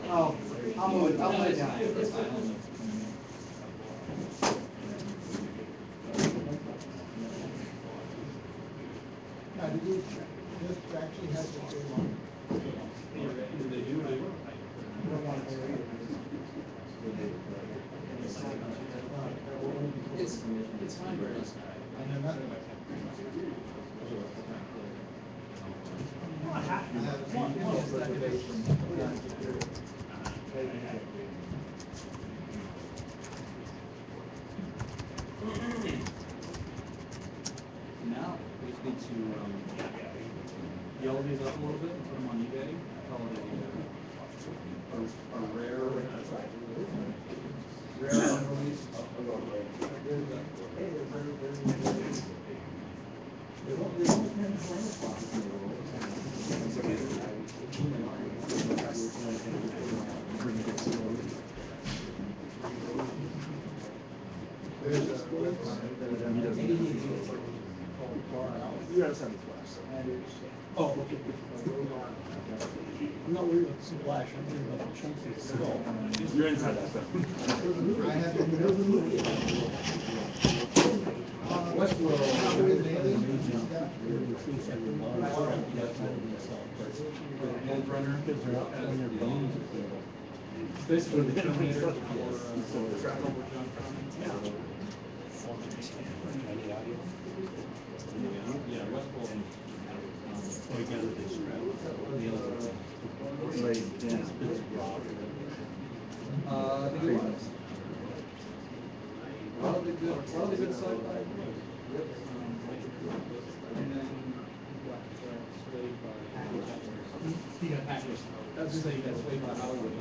Oh, I'll move it down. Now, did you, this actually has the same one? It's fine, very nice. Now, we just need to yellow these up a little bit and put them on eBay. Call it a rare unreleased. You gotta send it to us. Oh, okay. I'm not worried about the splash, I'm worried about the chunks of skull. You're inside that stuff. I have to know the movie. Westworld. Blade Runner. Basically the Terminator or Shrapnel with John Connor. Yeah, Westworld. I think it was. A lot of the good sci-fi. And then swayed by Hackers. That's the thing, he got swayed by Hollywood.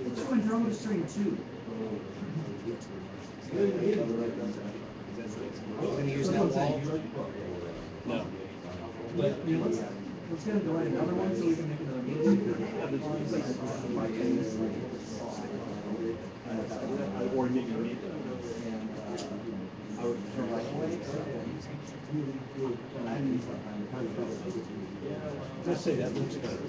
It's doing Drama Stream 2. Can you use that wall? No. But let's get him to write another one so we can make another movie. Or maybe me. Let's say that looks good.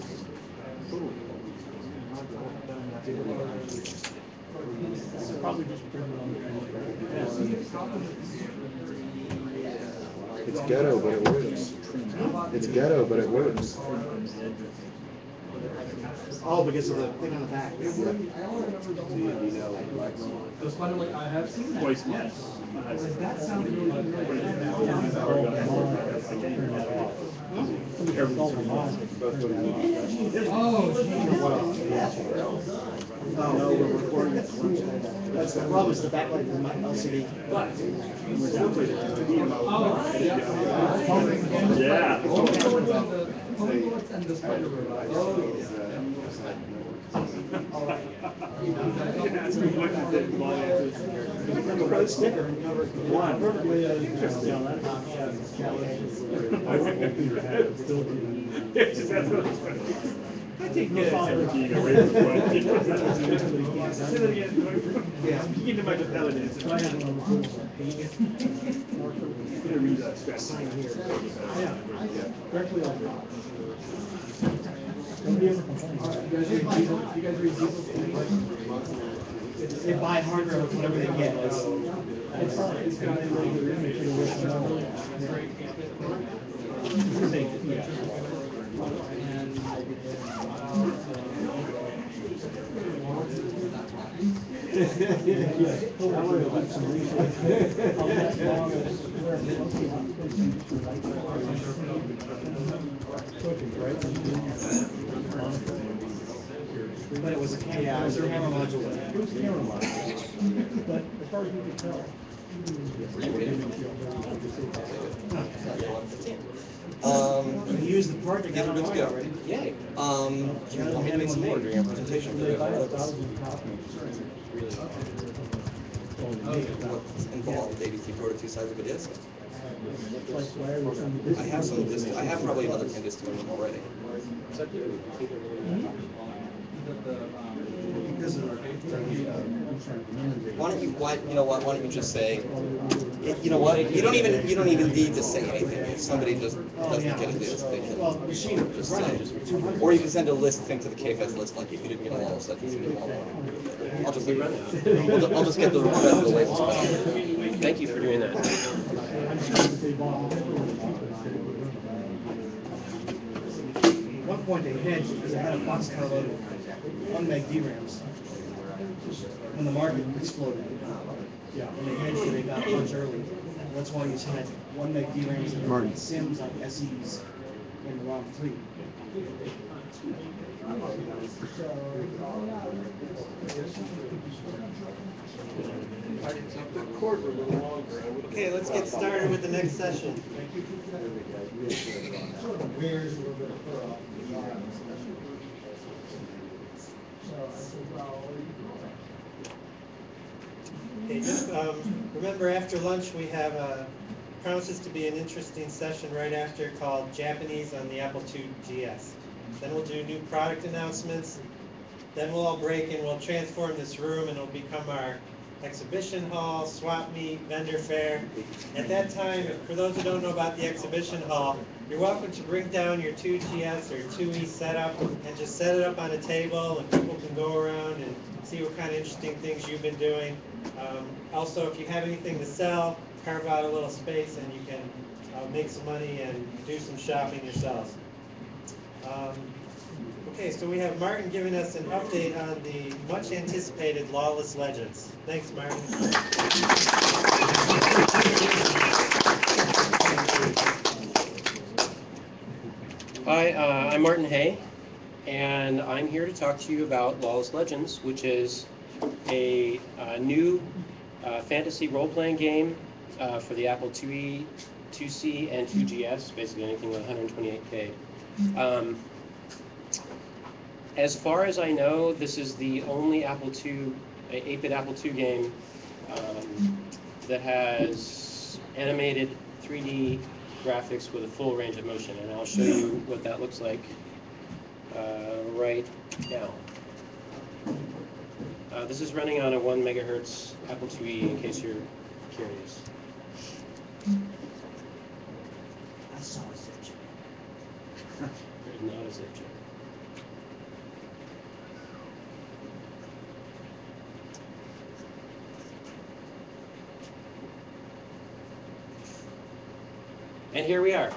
Probably just print it on the It's ghetto, but it works. It's ghetto, but it works. Oh, because of the thing on the back. It was funny, like, I have seen that. Twice Yes. That sounds really good. Oh, no, we're recording it. That's the problem, is the backlight of my LCD. Yeah. And the spider robot. Sticker and cover I take no being away from the Say that again. Yeah. You get to my intelligence. I'm gonna read that stress. sign here. Yeah, directly over. You guys read Diesel's They buy hardware with whatever they get. It's got a regular image of But it was a camera, it was a camera module. It was camera module. But as far as we could tell, You use the part to get it Good to go. already. Yay. Do you want me to make some more during our presentation? What's involved? ABC Pro to two sides of a disc? I have some disc. I have probably another 10 discs of them already. Why don't you? You know what? Why don't you just say? You know what? You don't even need to say anything. If somebody just doesn't get a disc, they can just say. Or you can send a list thing to the KFest list, like if you didn't get a Lawless Legends, you didn't get one. I'll just leave it. I'll just get the rest of the labels back. Thank you for doing that. At one point they hedged because they had a boxcar load of 1 meg DRAMs. When the market exploded, when they hedged it, they got much early. That's why you had 1 meg DRAMs and SIMs on SEs in the ROM 3. Okay, let's get started with the next session. Where's a little bit of fur off the arm. So I said, well, Okay, just remember after lunch we have promises to be an interesting session right after called Japanese on the Apple II GS. Then we'll do new product announcements. Then we'll all break and we'll transform this room and it'll become our exhibition hall, swap meet, vendor fair. At that time, for those who don't know about the exhibition hall, you're welcome to bring down your 2GS or 2E setup and just set it up on a table and people can go around and see what kind of interesting things you've been doing. Also, if you have anything to sell, carve out a little space and you can make some money and do some shopping yourselves. Okay, so we have Martin giving us an update on the much anticipated Lawless Legends. Thanks, Martin. Hi, I'm Martin Haye, and I'm here to talk to you about Lawless Legends, which is a new fantasy role-playing game for the Apple IIe, 2C, and 2GS, basically anything with 128K. As far as I know, this is the only Apple II, 8-bit Apple II game that has animated 3D graphics with a full range of motion, and I'll show you what that looks like right now. This is running on a 1 megahertz Apple IIe, in case you're curious. I saw a zip check. There's not a zip check. And here we are.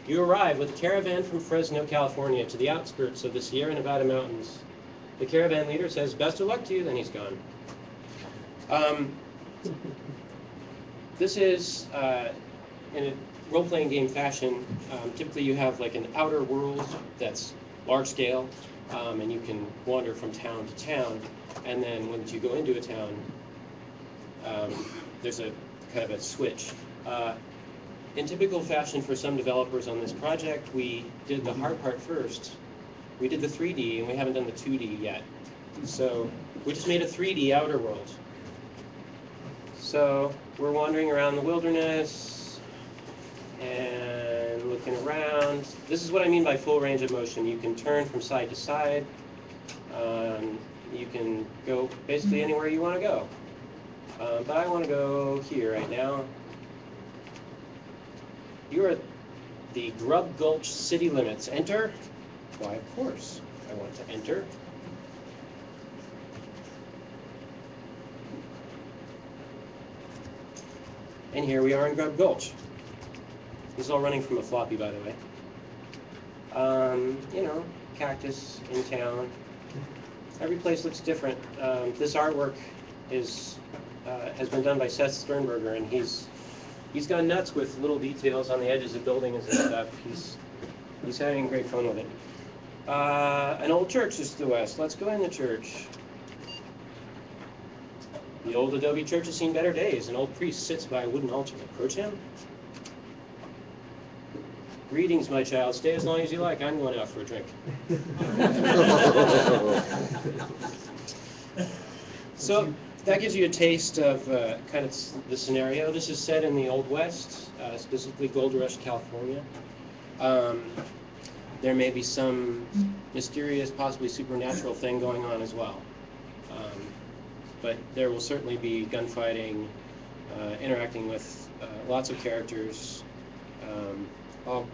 You arrive with a caravan from Fresno, California, to the outskirts of the Sierra Nevada mountains. The caravan leader says, "Best of luck to you," then he's gone. This is, in a role-playing game fashion, typically you have like an outer world that's large scale, and you can wander from town to town, and then once you go into a town, there's a kind of a switch. In typical fashion for some developers on this project, we did the hard part first. We did the 3D, and we haven't done the 2D yet. So we just made a 3D outer world. So we're wandering around the wilderness and looking around. This is what I mean by full range of motion. You can turn from side to side. You can go basically anywhere you want to go. But I want to go here right now. You're at the Grub Gulch city limits. Enter? Why, of course, I want to enter. And here we are in Grub Gulch. This is all running from a floppy, by the way. You know, cactus in town. Every place looks different. This artwork is has been done by Seth Sternberger, and he's gone nuts with little details on the edges of buildings and stuff. He's having great fun with it. An old church is to the west. Let's go in the church. The old adobe church has seen better days. An old priest sits by a wooden altar. Approach him. Greetings, my child. Stay as long as you like. I'm going out for a drink. So that gives you a taste of kind of the scenario. This is set in the Old West, specifically Gold Rush, California. There may be some mysterious, possibly supernatural thing going on as well. But there will certainly be gunfighting, interacting with lots of characters, all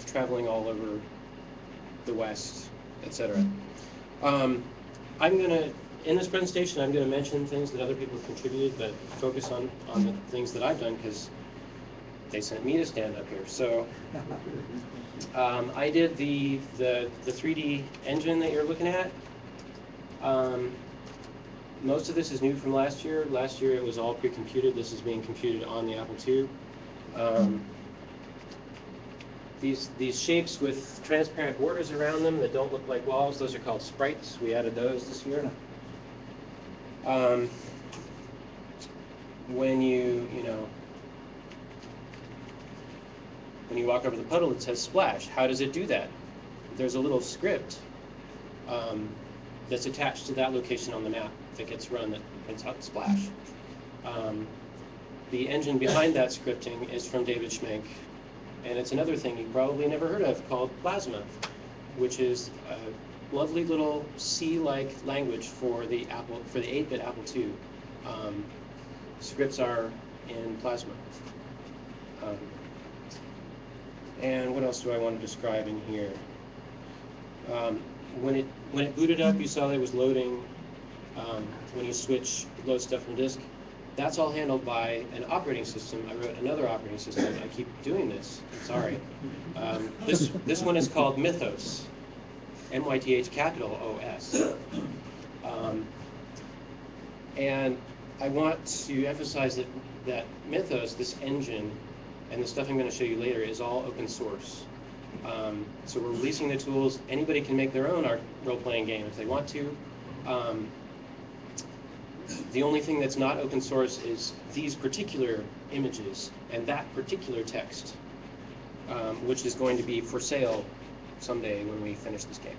traveling all over the West, etc. In this presentation, I'm going to mention things that other people have contributed, but focus on the things that I've done because they sent me to stand up here. So I did the 3D engine that you're looking at. Most of this is new from last year. Last year it was all pre-computed. This is being computed on the Apple II. These shapes with transparent borders around them that don't look like walls, those are called sprites. We added those this year. When you walk over the puddle, it says splash. How does it do that? There's a little script that's attached to that location on the map that gets run that prints out splash. The engine behind that scripting is from David Schmenk, and it's another thing you probably never heard of called Plasma, which is a lovely little C-like language for the 8-bit Apple II. Scripts are in Plasma. And what else do I want to describe in here? When it booted up, you saw that it was loading. When you load stuff from disk, that's all handled by an operating system. I wrote another operating system. I keep doing this. I'm sorry. This one is called Mythos. MYTH capital OS. And I want to emphasize that Mythos, this engine, and the stuff I'm going to show you later is all open source. So we're releasing the tools. Anybody can make their own role-playing game if they want to. The only thing that's not open source is these particular images and that particular text, which is going to be for sale someday when we finish this game.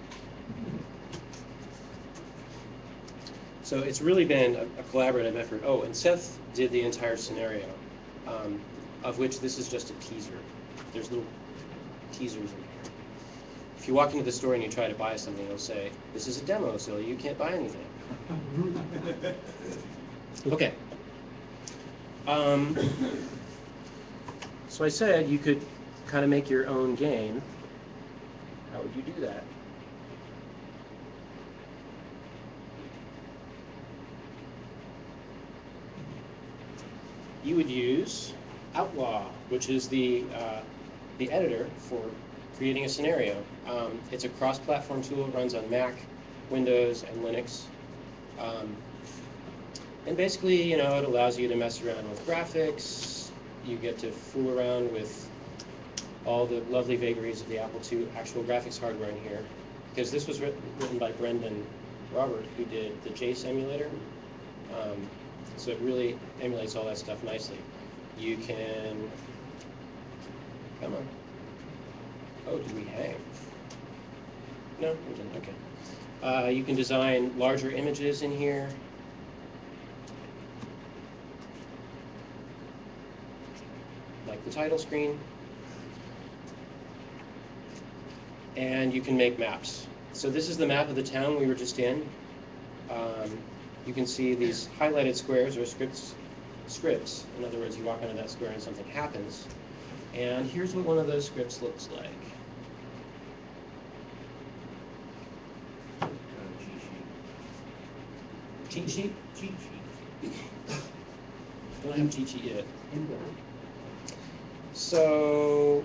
So it's really been a collaborative effort. Oh, and Seth did the entire scenario, of which this is just a teaser. There's little teasers in here. If you walk into the store and you try to buy something, it'll say, "This is a demo, so you can't buy anything." Okay. So I said you could kind of make your own game. How would you do that? You would use Outlaw, which is the editor for creating a scenario. It's a cross-platform tool. It runs on Mac, Windows, and Linux. And basically, it allows you to mess around with graphics. You get to fool around with all the lovely vagaries of the Apple II actual graphics hardware in here. Because this was written by Brendan Robert, who did the Jace emulator. So it really emulates all that stuff nicely. You can... Come on. Oh, did we hang? No, we didn't. Okay. You can design larger images in here. Like the title screen. And you can make maps. So this is the map of the town we were just in. You can see these highlighted squares or scripts. In other words, you walk onto that square and something happens. And here's what one of those scripts looks like. Cheat sheet? Cheat sheet. Don't have cheat sheet yet. So,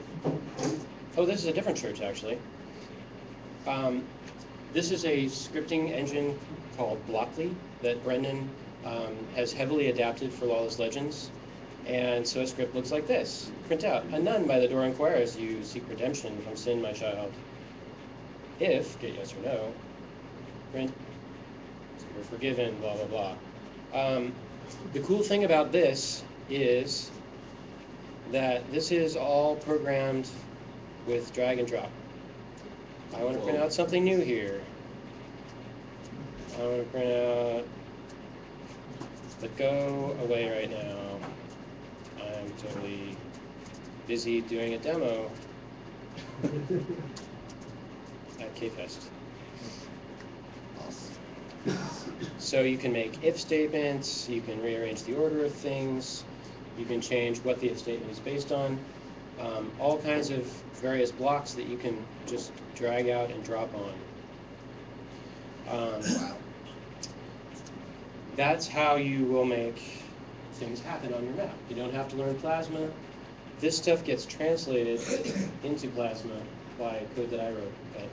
this is a different church actually. This is a scripting engine called Blockly that Brendan has heavily adapted for Lawless Legends. And so a script looks like this. Print out, "A nun by the door inquires, you seek redemption from sin, my child. If, get yes or no, print, you're forgiven, blah, blah, blah." The cool thing about this is that this is all programmed with drag and drop. I want to print out something new here. I want to print out But go away right now. I'm totally busy doing a demo at KFest. So you can make if statements, you can rearrange the order of things, you can change what the if statement is based on, all kinds of various blocks that you can just drag out and drop on. That's how you will make things happen on your map. You don't have to learn Plasma. This stuff gets translated into Plasma by code that I wrote, but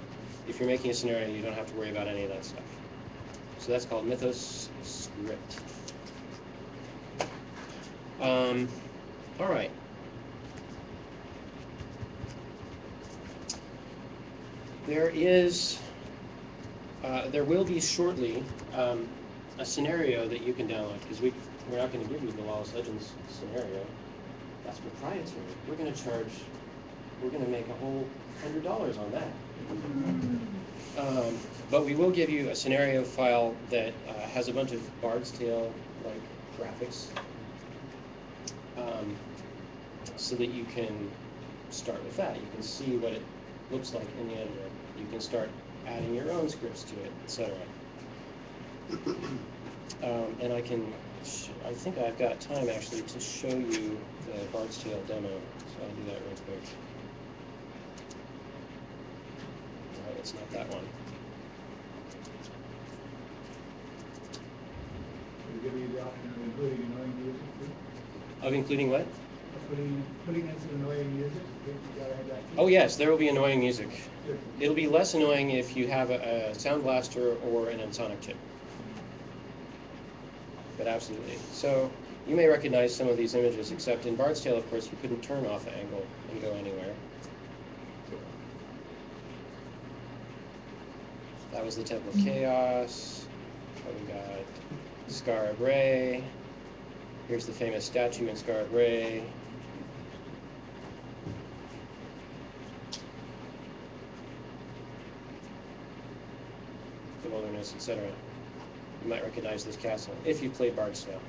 if you're making a scenario, you don't have to worry about any of that stuff. So that's called Mythos Script. All right. There will be shortly a scenario that you can download, because we're not going to give you the Lawless Legends scenario. That's proprietary. We're going to make a whole $100 on that. But we will give you a scenario file that has a bunch of Bard's Tale-like graphics, so that you can start with that. You can see what it looks like in the editor. You can start adding your own scripts to it, etc. And I think I've got time actually to show you the Bard's Tale demo, so I'll do that real quick. No, it's not that one. We'll give you the option of including annoying music too. Of including what? Putting in some annoying music. You gotta have that too. Oh yes, there will be annoying music. Good. It'll be less annoying if you have a Sound Blaster or an Ensoniq chip. But absolutely. So you may recognize some of these images, except in Bard's Tale, of course, you couldn't turn off the angle and go anywhere. That was the Temple of Chaos. What we got? Scar of Ray. Here's the famous statue in Scar of Ray. The wilderness, etc. You might recognize this castle if you played Bard's Tale.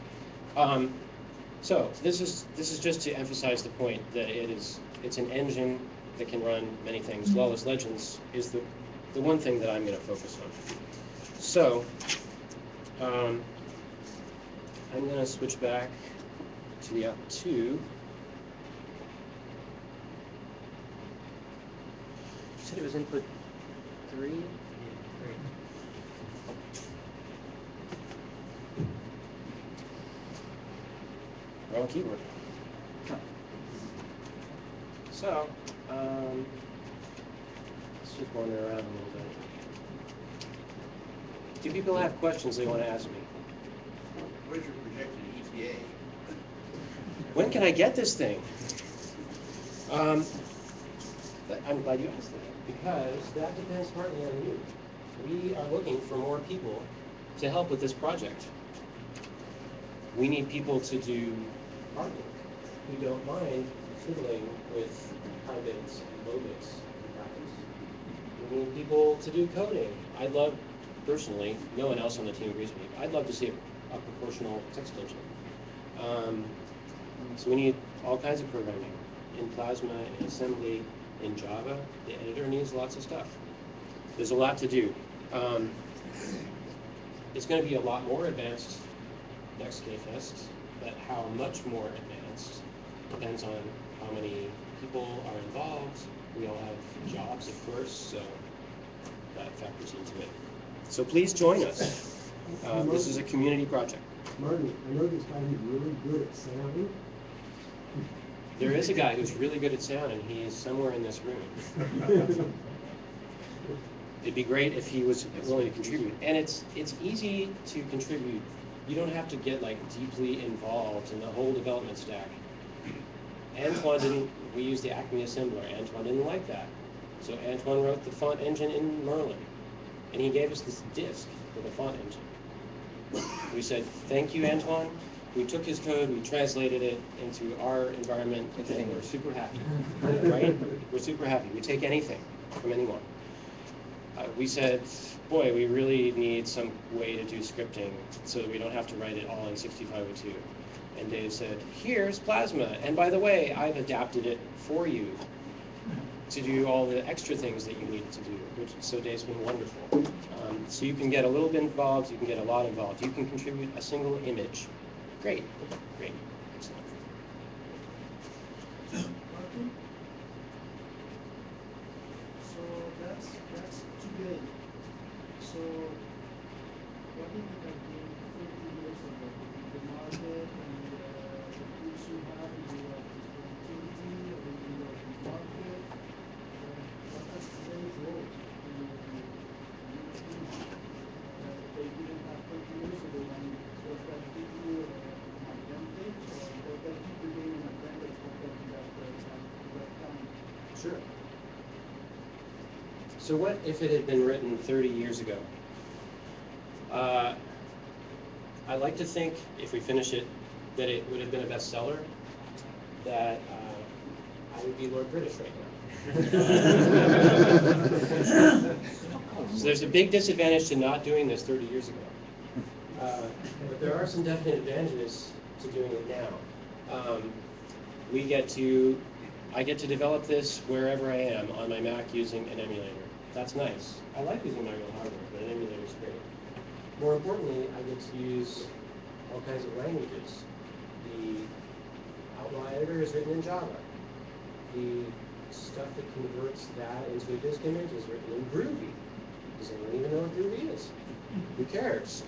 So this is just to emphasize the point that it's an engine that can run many things. Lawless Legends is the one thing that I'm going to focus on. So I'm going to switch back to the App 2. You said it was input 3? Wrong keyboard. So, let's just wander around a little bit. Do people have questions they want to ask me? What is your projected ETA? When can I get this thing? I'm glad you asked that, because that depends partly on you. We are looking for more people to help with this project. We need people to do artwork who don't mind fiddling with high bits and low bits and graphics. We need people to do coding. I'd love, personally, no one else on the team agrees with me, I'd love to see a proportional text engine. So we need all kinds of programming in Plasma, in assembly, in Java. The editor needs lots of stuff. There's a lot to do. It's going to be a lot more advanced next KFest, but how much more advanced depends on how many people are involved. We all have jobs, of course, so that factors into it. So please join us. This is a community project. Martin, I know this guy who's really good at sounding. There is a guy who's really good at sound, and he is somewhere in this room. It'd be great if he was willing to contribute. And it's easy to contribute. You don't have to get like deeply involved in the whole development stack. Antoine didn't, we used the Acme assembler. Antoine didn't like that. So Antoine wrote the font engine in Merlin. And he gave us this disk with a font engine. We said, thank you, Antoine. We took his code, we translated it into our environment, and we're super happy, right? We're super happy. We take anything from anyone. we said, boy, we really need some way to do scripting so that we don't have to write it all in 6502. And Dave said, here's Plasma. And by the way, I've adapted it for you to do all the extra things that you need to do. So Dave's been wonderful. So you can get a little bit involved, you can get a lot involved. You can contribute a single image. Great, great, excellent. Martin? So that's today. So what if it had been 30 years ago? The market and the tools you have in your productivity or in your market, what has today's role in your team? They didn't have 30 years ago, and does that give you an advantage, or does that give you an advantage compared to that time? Sure. So what if it had been written 30 years ago? I like to think, if we finish it, that it would have been a bestseller, that I would be Lord British right now. So there's a big disadvantage to not doing this 30 years ago. But there are some definite advantages to doing it now. I get to develop this wherever I am on my Mac using an emulator. That's nice. I like using my real hardware, but an emulator is great. More importantly, I get to use all kinds of languages. The outlaw editor is written in Java. The stuff that converts that into a disk image is written in Groovy. Does anyone even know what Groovy is? Who cares?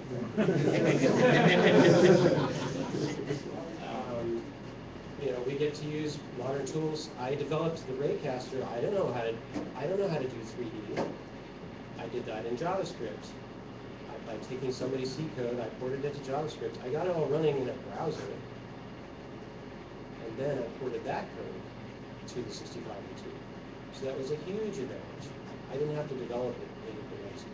We get to use modern tools. I developed the Raycaster. I don't know how to do 3D. I did that in JavaScript. By taking somebody's C code, I ported it to JavaScript. I got it all running in a browser, and then I ported that code to the 6502. So that was a huge advantage. I didn't have to develop it in the next.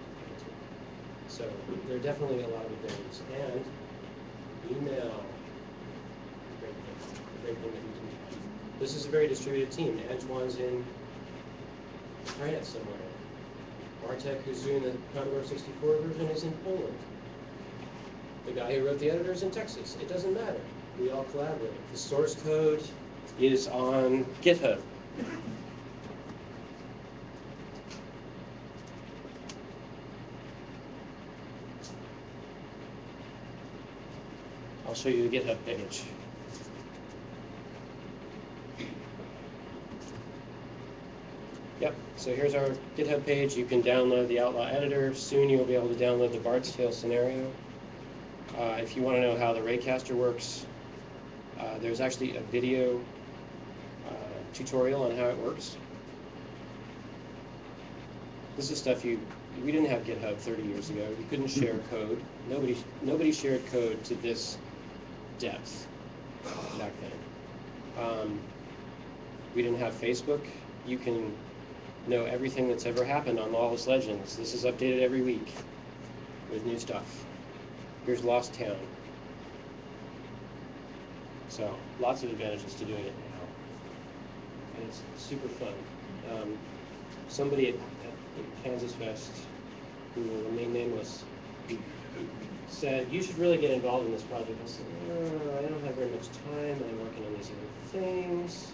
So there are definitely a lot of advantages. And email, great thing that we can do. This is a very distributed team. Antoine's in France somewhere. Bartek, who's doing the Commodore 64 version, is in Poland. The guy who wrote the editor is in Texas. It doesn't matter. We all collaborate. The source code is on GitHub. I'll show you the GitHub page. Yep, so here's our GitHub page. You can download the Outlaw editor. Soon you'll be able to download the Bart's Tale scenario. If you want to know how the Raycaster works, there's actually a video tutorial on how it works. This is stuff we didn't have GitHub 30 years ago. You couldn't share code. Nobody shared code to this depth back then. We didn't have Facebook. You can know everything that's ever happened on Lawless Legends. This is updated every week with new stuff. Here's Lost Town. So lots of advantages to doing it now. And it's super fun. Somebody at KansasFest, who will remain nameless, said, you should really get involved in this project. I said, I don't have very much time, I'm working on these other things.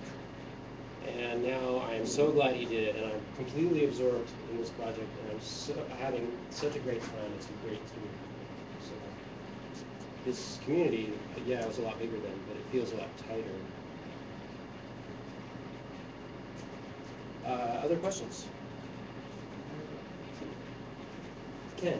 And now I am so glad he did it, and I'm completely absorbed in this project, and I'm having such a great time. It's a great team. So this community, yeah, it was a lot bigger then, but it feels a lot tighter. Other questions? Ken?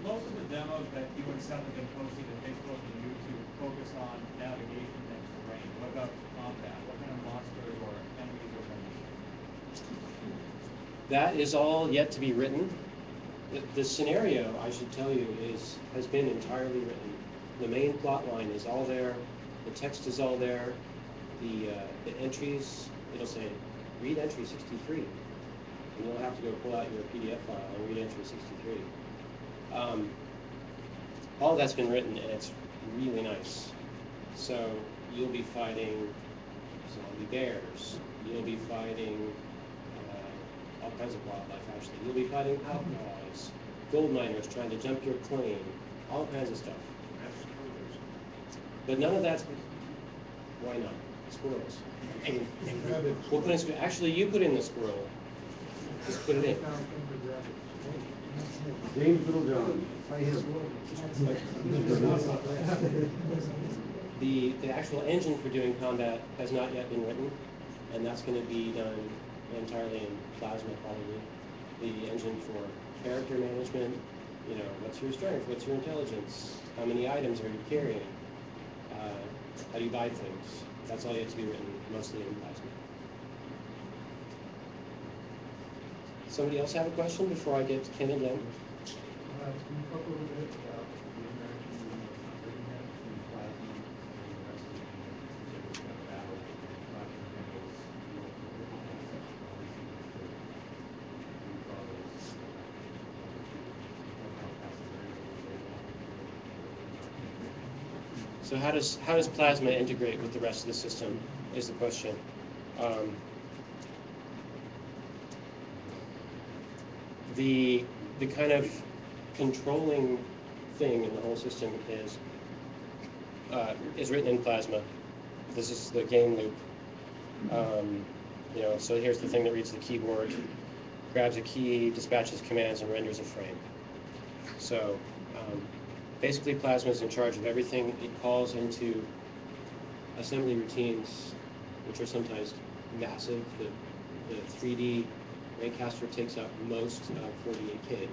Most of the demos that you and Seth have been posting to Facebook and YouTube focus on navigation and terrain. What about combat? What kind of monsters or enemies are going? That is all yet to be written. The scenario, I should tell you, has been entirely written. The main plot line is all there. The text is all there. The entries, it'll say, read entry 63. And you'll have to go pull out your PDF file and read entry 63. All that's been written, and it's really nice. So you'll be fighting zombie bears. You'll be fighting all kinds of wildlife actually. You'll be fighting outlaws, gold miners trying to jump your claim, all kinds of stuff. But none of that's, why not? Squirrels. We'll put in, actually, you put in the squirrel. Just put it in. James Littlejohn. The actual engine for doing combat has not yet been written, and that's going to be done entirely in Plasma probably. The engine for character management, you know, what's your strength, what's your intelligence, how many items are you carrying, how do you buy things. That's all yet to be written, mostly in Plasma. Somebody else have a question before I get to Ken again? Can you talk a little bit about the interaction between Plasma and the rest of the battle? Plasma handles So how does Plasma integrate with the rest of the system is the question. The kind of controlling thing in the whole system is written in Plasma. This is the game loop. You know, so here's the thing that reads the keyboard, grabs a key, dispatches commands, and renders a frame. So basically, Plasma is in charge of everything. It calls into assembly routines, which are sometimes massive. The 3D Raycaster takes up most of 48K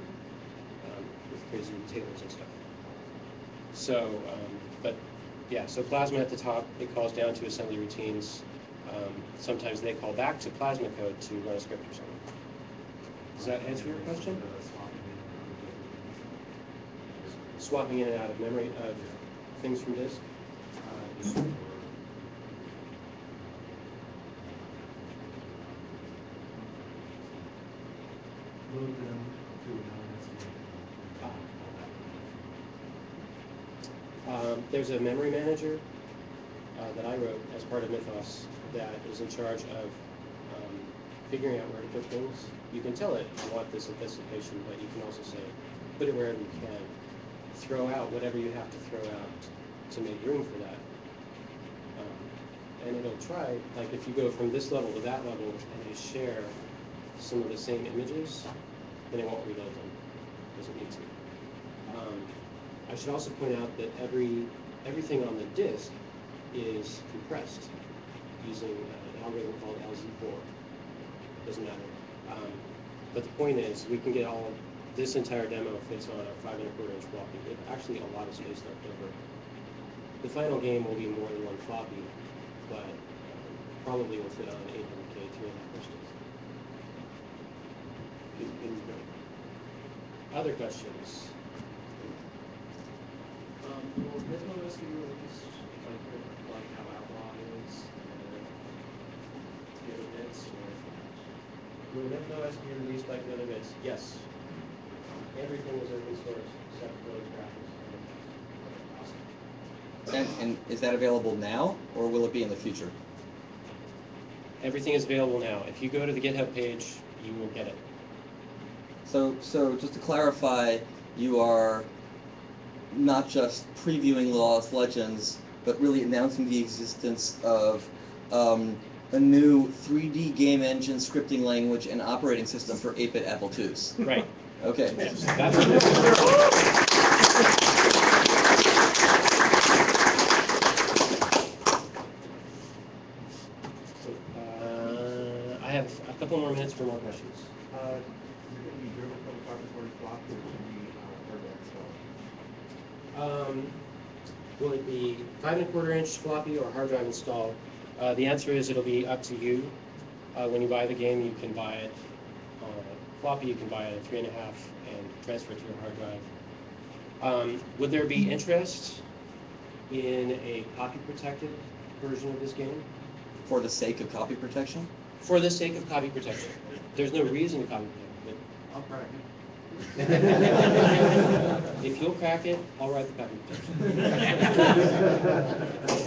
with crazy tables and stuff. So, but yeah, so Plasma at the top, it calls down to assembly routines. Sometimes they call back to Plasma code to run a script or something. Does that answer your question? Swapping in and out of memory of things from disk. There's a memory manager that I wrote as part of Mythos that is in charge of figuring out where to put things. You can tell it, I want this at this location, but you can also say, put it wherever you can. Throw out whatever you have to throw out to make room for that. And it'll try, like if you go from this level to that level and they share some of the same images, then it won't reload them. It doesn't need to. I should also point out that everything on the disk is compressed using an algorithm called LZ4. Doesn't matter. But the point is, we can get this entire demo fits on a 5 1/4 inch floppy with actually a lot of space left over. The final game will be more than one floppy, but probably will fit on an 800K 3.5 inches. Other questions? Will Mythos be released like how Outlaw is, the other bits, or? Will Mythos be released like the other bits? Yes. Everything is open source except for those graphics. And is that available now, or will it be in the future? Everything is available now. If you go to the GitHub page, you will get it. So just to clarify, you are not just previewing Lawless Legends, but really announcing the existence of a new 3D game engine, scripting language, and operating system for 8-bit Apple IIs. Right. Okay. Yes. I have a couple more minutes for more questions. Is it going to be driven from the 5 1/4 floppy, or is it going to be hard drive installed? Will it be 5 1/4 inch floppy or hard drive installed? The answer is it'll be up to you. When you buy the game, you can buy it floppy, you can buy it at 3.5 and transfer it to your hard drive. Would there be interest in a copy protected version of this game? For the sake of copy protection? For the sake of copy protection. There's no reason to copy protect it. I'll crack it. If you'll crack it, I'll write the copy protection.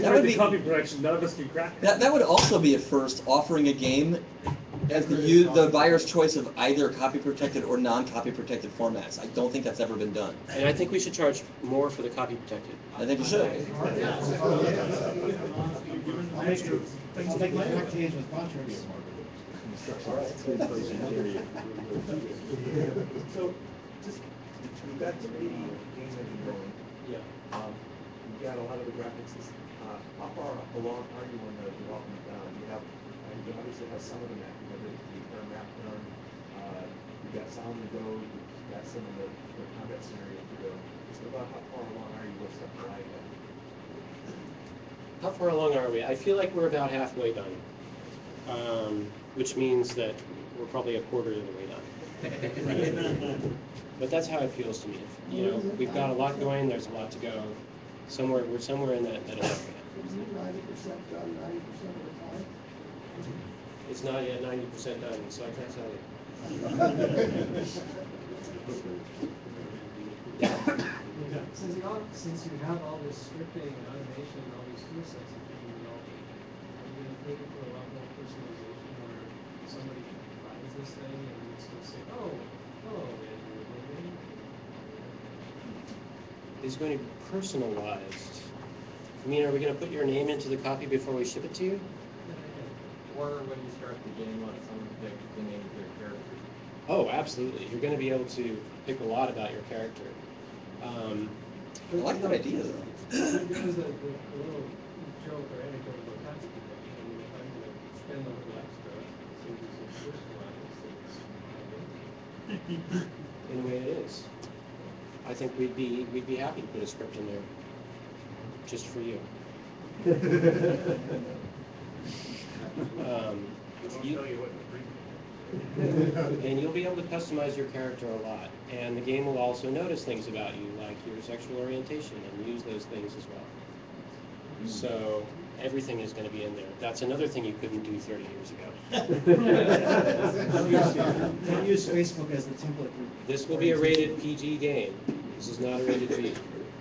That would be copy protection. None of us can crack it. That would also be a first, offering a game as the buyer's choice of either copy protected or non-copy protected formats. I don't think that's ever been done. And I think we should charge more for the copy protected. I think you should. I'll make my back change with contracts. So, just, you've got 3D games that you're going. Yeah. You've got a lot of the graphics. How far along are you in the development? You obviously have some of the map, the current map done. You've got sound to go. You've got some of the combat scenarios to go. So about how far along are you with stuff like that? How far along are we? I feel like we're about halfway done, which means that we're probably a quarter of the way done. But that's how it feels to me. You know, we've got a lot going. There's a lot to go. We're somewhere in that area. Is it 90% done 90% of the time? It's not yet 90% done, so I can't tell you. Since you have all this scripting and automation and all these tool sets that you can develop, are you going to take it to a lot more personalization where somebody buys this thing and it's going to say, oh, hello, Andrew, my name? It's going to be personalized. I mean, are we going to put your name into the copy before we ship it to you? Or when you start the game, let someone pick the name of their character. Oh, absolutely. You're going to be able to pick a lot about your character. I like that idea, though. There was a little joke or anecdote about tax protection. I mean, if I'm going to spend a little extra, so this is personalized, In a way, it is. I think we'd be happy to put a script in there, just for you. And you'll be able to customize your character a lot. And the game will also notice things about you, like your sexual orientation, and use those things as well. So everything is going to be in there. That's another thing you couldn't do 30 years ago. Don't use Facebook as the template. This will be a rated PG game. This is not a rated G. You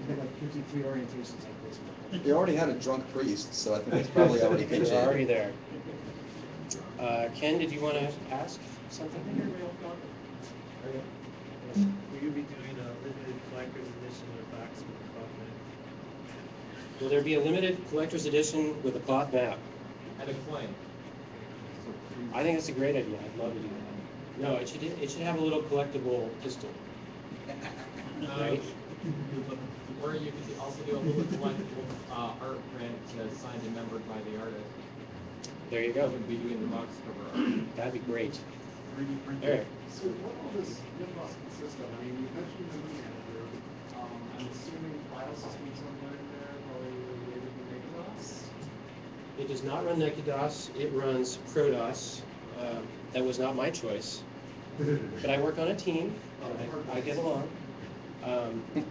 have like 53 orientations on Facebook. We already had a drunk priest, so I think it's probably already PG. It's already there. Ken, did you want to ask something? Will you be doing a limited collector's edition with a box with a cloth map? Will there be a limited collector's edition with a cloth map? And a flame. I think that's a great idea. I'd love to do that. No, it should have a little collectible pistol. Right? Or you could also do a little collectible art print signed and numbered by the artist. There you That go. would be doing the box cover art. That'd be great. 3D printed. There. So what all this mythos consists of? I mean, you mentioned the movie manager. I'm assuming file system somewhere in there, probably related to NAKEDOS. It does not run NAKEDOS. It runs ProDOS. That was not my choice. But I work on a team, and I get along.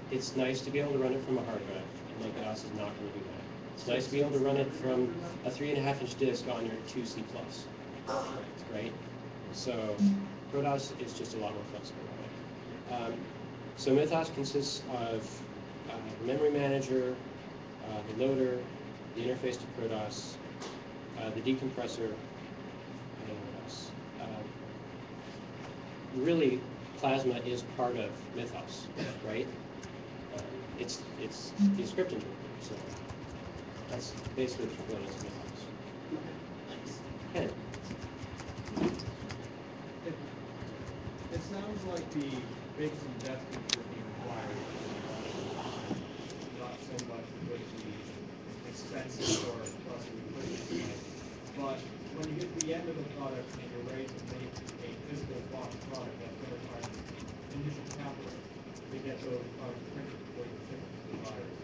It's nice to be able to run it from a hard drive, and NAKEDOS is not going to do that. It's nice to be able to run it from a 3.5-inch disk on your 2C+. Right? So ProDOS is just a lot more flexible that way. So Mythos consists of the memory manager, the loader, the interface to ProDOS, the decompressor, and what else? Really, Plasma is part of Mythos, right? It's the script engine, so that's basically the components of Mythos. Okay. It sounds like the big investments would be required, not so much with the expenses or plus the equipment. But when you get to the end of the product and you're ready to make a physical box product, that's going to require initial capital to get those products printed before you ship them to the buyers.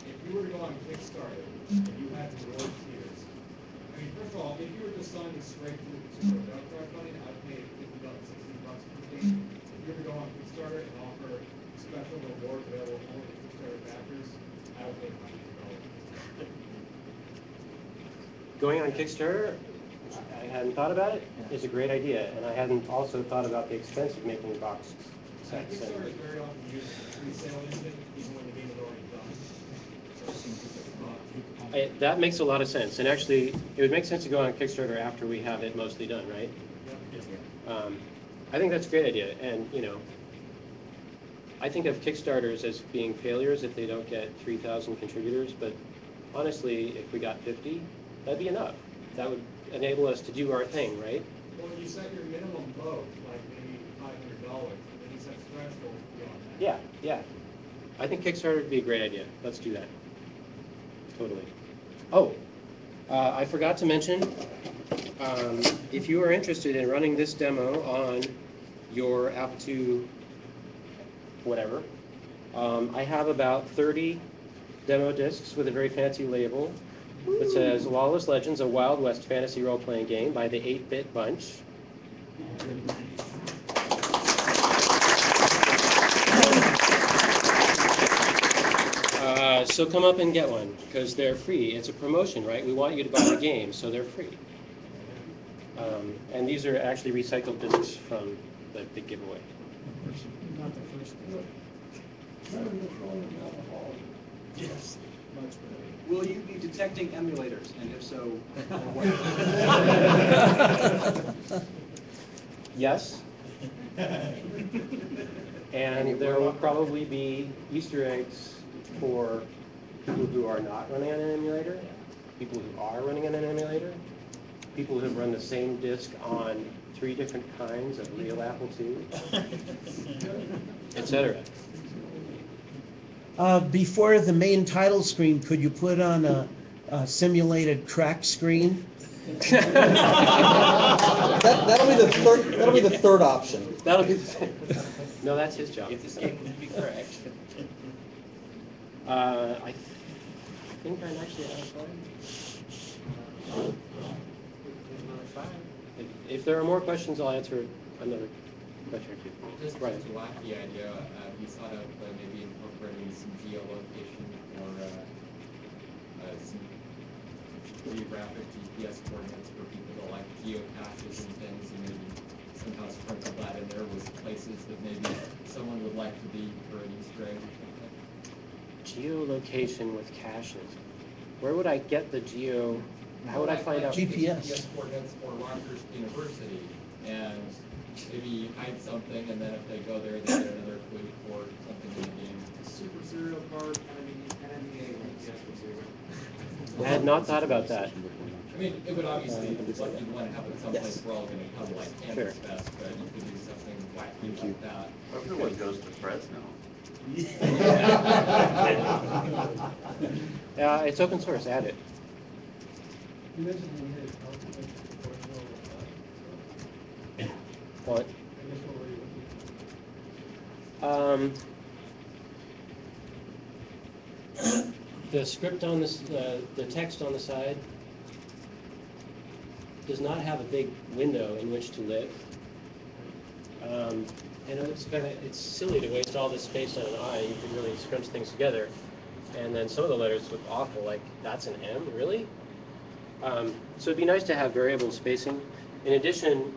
If you were to go on Kickstarter and you had reward tiers, I mean, first of all, if you were just selling it straight to the consumer without crowdfunding, I'd pay $50, $60 per game. If you were to go on Kickstarter and offer special rewards available only to Kickstarter backers, I would pay hundreds of dollars. Going on Kickstarter, I hadn't thought about it. It's a great idea, and I hadn't also thought about the expense of making box sets. Kickstarter is very often used as a pre-sale engine, even when the game is already done. That makes a lot of sense, and actually, it would make sense to go on Kickstarter after we have it mostly done, right? Yep. I think that's a great idea, and I think of Kickstarters as being failures if they don't get 3,000 contributors, but honestly, if we got 50, that'd be enough. That would enable us to do our thing, right? Well, you set your minimum vote, like maybe $500, and then you set thresholds beyond that. Yeah, yeah. I think Kickstarter would be a great idea. Let's do that. Totally. Oh, I forgot to mention, if you are interested in running this demo on your Apple II whatever, I have about 30 demo discs with a very fancy label that says Lawless Legends, a Wild West fantasy role-playing game by the 8-Bit Bunch. So come up and get one, because they're free. It's a promotion, right? We want you to buy the game, so they're free. And these are actually recycled discs from the big giveaway. Not the first one. Better than throwing them down the hall. Yes, much better. Will you be detecting emulators, and if so, Yes. And there will probably be Easter eggs for people who are not running on an emulator, people who are running on an emulator, people who have run the same disk on 3 different kinds of real Apple II, etc. Before the main title screen, could you put on a simulated crack screen? That'll be the third option. That'll be no, that's his job. If this game would be correct. I think I'm actually out of time. If there are more questions, I'll answer another question or two. Just right. a wacky idea. We thought of maybe incorporating some geolocation or some geographic GPS coordinates for people that like geocaches and things, and maybe somehow sprinkle that in there with places that maybe someone would like to be for an Easter egg or something. Geolocation with caches. Where would I get the geo? How would I find out? GPS coordinates for Rutgers University, and maybe you hide something, and then if they go there, they get another clue for something in the game. Super serial card, NMEA, GPS receiver. I had not thought about that. I mean, it would obviously, you'd want to have it someplace we're all going to come, like KansasFest, but you could do something wacky like that. Everyone goes to Fresno. It's open source. Add it. You mentioned you had conflict What? I guess what were you looking The script on this, the text on the side does not have a big window in which to live. And it's silly to waste all this space on an I. You could really scrunch things together. And then some of the letters look awful, like that's an M, really? So it'd be nice to have variable spacing. In addition,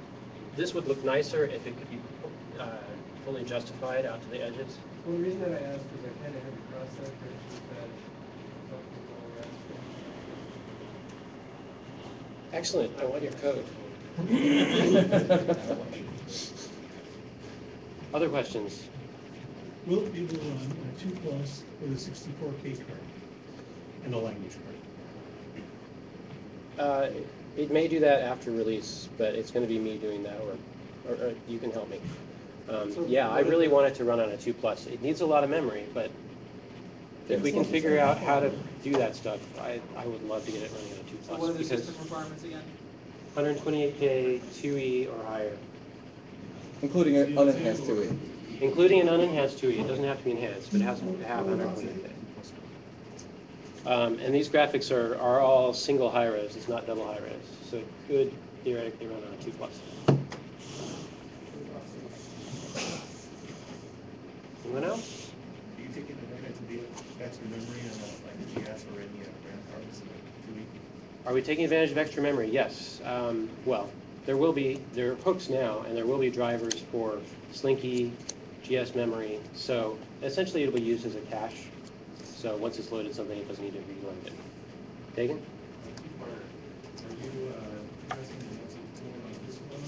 this would look nicer if it could be fully justified out to the edges. Well, the reason that I asked is I kind of had to cross that bridge with that. Excellent. I want your code. Other questions? Will it be able to run a 2+ with a 64K card and a language card? It may do that after release, but it's going to be me doing that, or you can help me. Yeah, I really want it to run on a 2+. It needs a lot of memory, but if we can figure out how to do that stuff, I would love to get it running on a 2+. So what are the system requirements again? 128K, 2E or higher. Including an unenhanced 2E. Including an unenhanced 2E. It doesn't have to be enhanced, but it has to have 128K. And these graphics are all single high-res. It's not double high-res. So it could theoretically run on a 2+. Anyone else? Do you take advantage of the extra memory on like the GS or any RAM cards in the 2E? Are we taking advantage of extra memory? Yes. Well, there are hooks now, and there will be drivers for Slinky, GS memory. So essentially, it'll be used as a cache. So once it's loaded something, it doesn't need to reload it. Dagan? Are you testing the multi-core on this mode?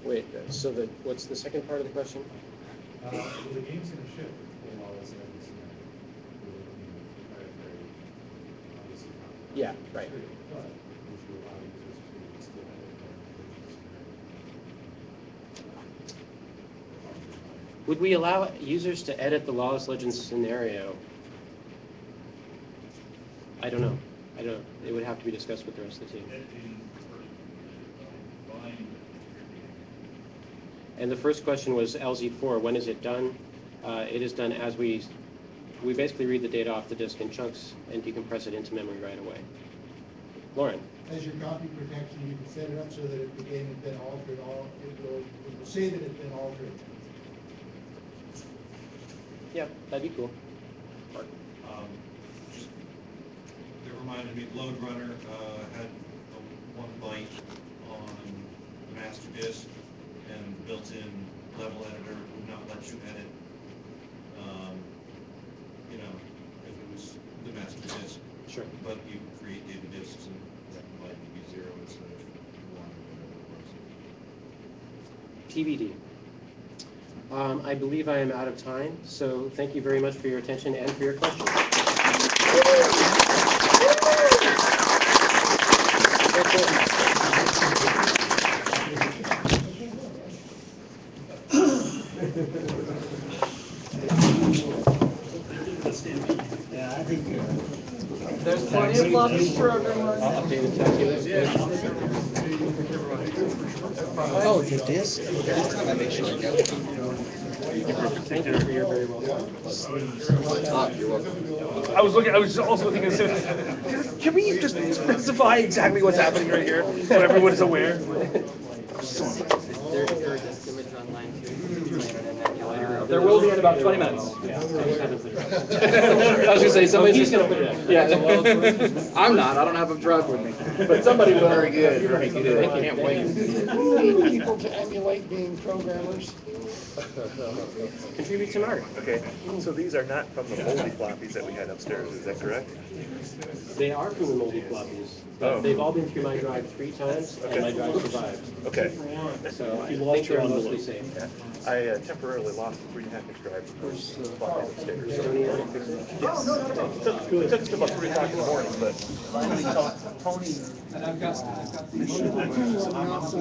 Wait, so what's the second part of the question? The game's gonna ship in Lawless Legends scenario. Proprietary, obviously not. Yeah, right. But which will allow users to still edit their original scenario. Would we allow users to edit the Lawless Legends scenario? I don't know. It would have to be discussed with the rest of the team. And the first question was LZ4. When is it done? It is done as we basically read the data off the disk in chunks and decompress it into memory right away. Lauren. As your copy protection, you can set it up so that if the game has been altered, it will say that it's been altered. Yeah, that'd be cool. Mark. Just, it reminded me, Load Runner had one byte on the master disk, and built-in level editor would not let you edit, you know, if it was the master disk. Sure. But you can create data disks, and that might be 0 instead of 1 or whatever it was. TBD. I believe I am out of time, so thank you very much for your attention and for your questions. Yeah, I think There's plenty of lobbies for everyone. Updated calculus. oh, the disc? This time I make sure I get one. Thank you. You're very welcome. You're welcome. I was also looking at this. Can we just specify exactly what's happening right here so everyone is aware? There will be in about 20 minutes. Yeah. I was gonna say somebody's He's gonna put it up. Yeah. I'm not. I don't have a drug with me. But somebody will. Very good. Very good. I can't wait. Need people to emulate being programmers. Contribute some art. Okay, so these are not from the moldy floppies that we had upstairs, is that correct? They are from the moldy floppies, but they've all been through my drive 3 times, and my drive survived. Okay. So I think they're mostly safe. Yeah. I temporarily lost the 3.5-inch drive from those floppies upstairs. Yes. It took us to about 3 o'clock in the morning, but... And I've got